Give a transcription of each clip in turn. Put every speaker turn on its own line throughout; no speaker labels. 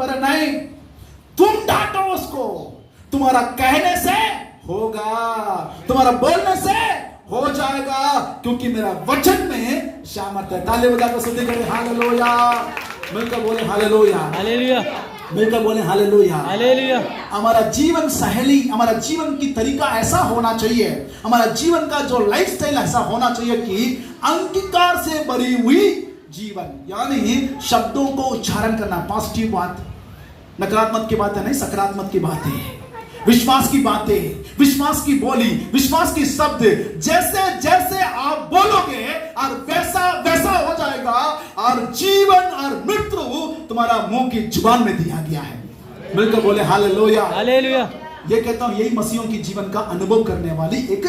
अरे नहीं, तुम डांटो उसको। तुम्हारा कहने से होगा, तुम्हारा बोलने से हो जाएगा, क्योंकि मेरा वचन में सामर्थ्य है। ताली बजाकर स्तुति करें हालेलुया। मिलकर बोले हालेलुया,
हालेलुया,
मिलकर बोले हालेलुया,
हालेलुया।
हमारा जीवन शैली, हमारा जीवन की तरीका ऐसा होना चाहिए, हमारा जीवन का जो लाइफस्टाइल ऐसा होना चाहिए कि अंगीकार से भरी हुई जीवन, यानी शब्दों को उच्चारण करना, पॉजिटिव बात, नकारात्मक की बातें नहीं, सकारात्मक की बातें, विश्वास की बातें, विश्वास की बोली, विश्वास की शब्द, जैसे जैसे आप बोलोगे और वैसा वैसा हो जाएगा। और जीवन और मृत्यु तुम्हारा मुंह की जुबान में दिया गया है। मिलकर बोले हालेलुया,
हालेलुया।
ये कहता हूं, यही मसीहों की जीवन का अनुभव करने वाली एक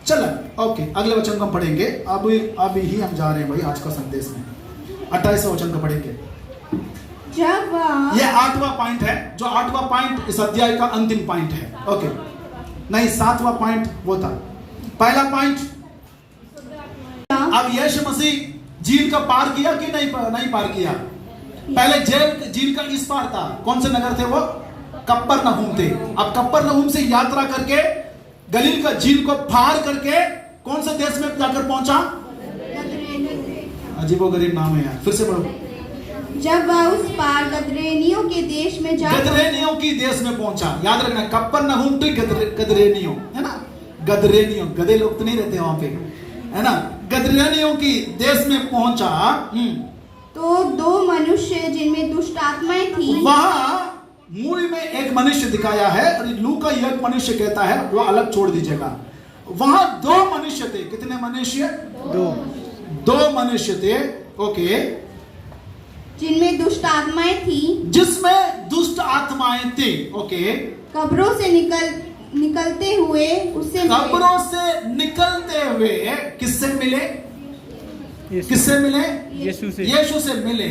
चलन। ओके, अगले वचन को हम पढ़ेंगे। अब ही हम जा रहे हैं भाई आज का संदेश में। 28वां वचन को पढ़ेंगे।
जब
ये 8वां पॉइंट है, जो 8वां पॉइंट इस अध्याय का अंतिम पॉइंट है। ओके, नहीं 7वां पॉइंट वो था। पहला पॉइंट, अब यीशु मसीह झील का पार किया कि नहीं पार किया? पहले झील का इस पार था। कौन से नगर थे वो? कफरनहूम थे। अब कफरनहूम से यात्रा करके गलील का झील को पार करके कौन से देश में जाकर पहुंचा? अजीबोगरीब नाम है यार, फिर से पढ़ो।
जब वह उस पार गदरेनियों के देश में जा,
गदरेनियों की देश में पहुंचा। याद रखना, कफरनहूम तो गदरेनियों है ना, गदरेनियों, गधे लोग तो नहीं रहते वहां पे, है ना। गदरेनियों की देश में पहुंचा।
तो दो मनुष्य जिनमें दुष्ट आत्माएं थी,
वहां मूल में एक मनुष्य दिखाया है और लूका एक मनुष्य कहता है, वो अलग छोड़ दीजिएगा। वहां दो मनुष्य थे। कितने मनुष्य? दो मनुष्य थे। ओके,
जिनमें दुष्ट आत्माएं थी,
जिसमें दुष्ट आत्माएं थी। ओके,
कब्रों से निकलते हुए उससे मिले।
कब्रों से निकलते हुए किससे मिले? किससे मिले?
यीशु से।
यीशु से मिले।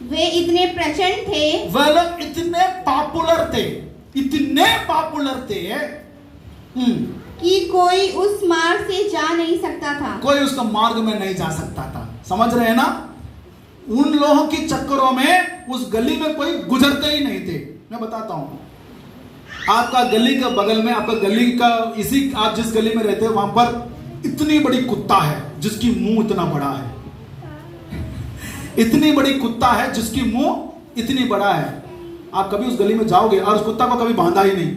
वे इतने प्रचंड थे,
वह लोग इतने पॉपुलर थे, इतने पॉपुलर थे
कि कोई उस मार्ग से जा नहीं सकता था।
कोई उसका मार्ग में नहीं जा सकता था। समझ रहे हैं ना? उन लोगों की चक्करों में उस गली में कोई गुजरते ही नहीं थे। मैं बताता हूं, आपका गली के बगल में, आपका गली का इसी, आप जिस गली में रहते हैं वहां पर इतनी बड़ी कुत्ता है जिसकी मुंह इतना बड़ा है। इतनी बड़ी कुत्ता है जिसकी मुंह इतनी बड़ा है। आप कभी उस गली में जाओगे और उस कुत्ता को कभी बांधा ही नहीं,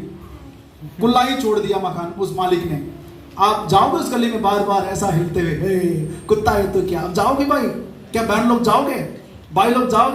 खुला ही छोड़ दिया मकान उस मालिक ने। आप जाओगे उस गली में बार बार ऐसा हिलते हुए, कुत्ता है तो क्या? आप जाओगे भाई? क्या बहन लोग जाओगे? भाई लोग जाओगे?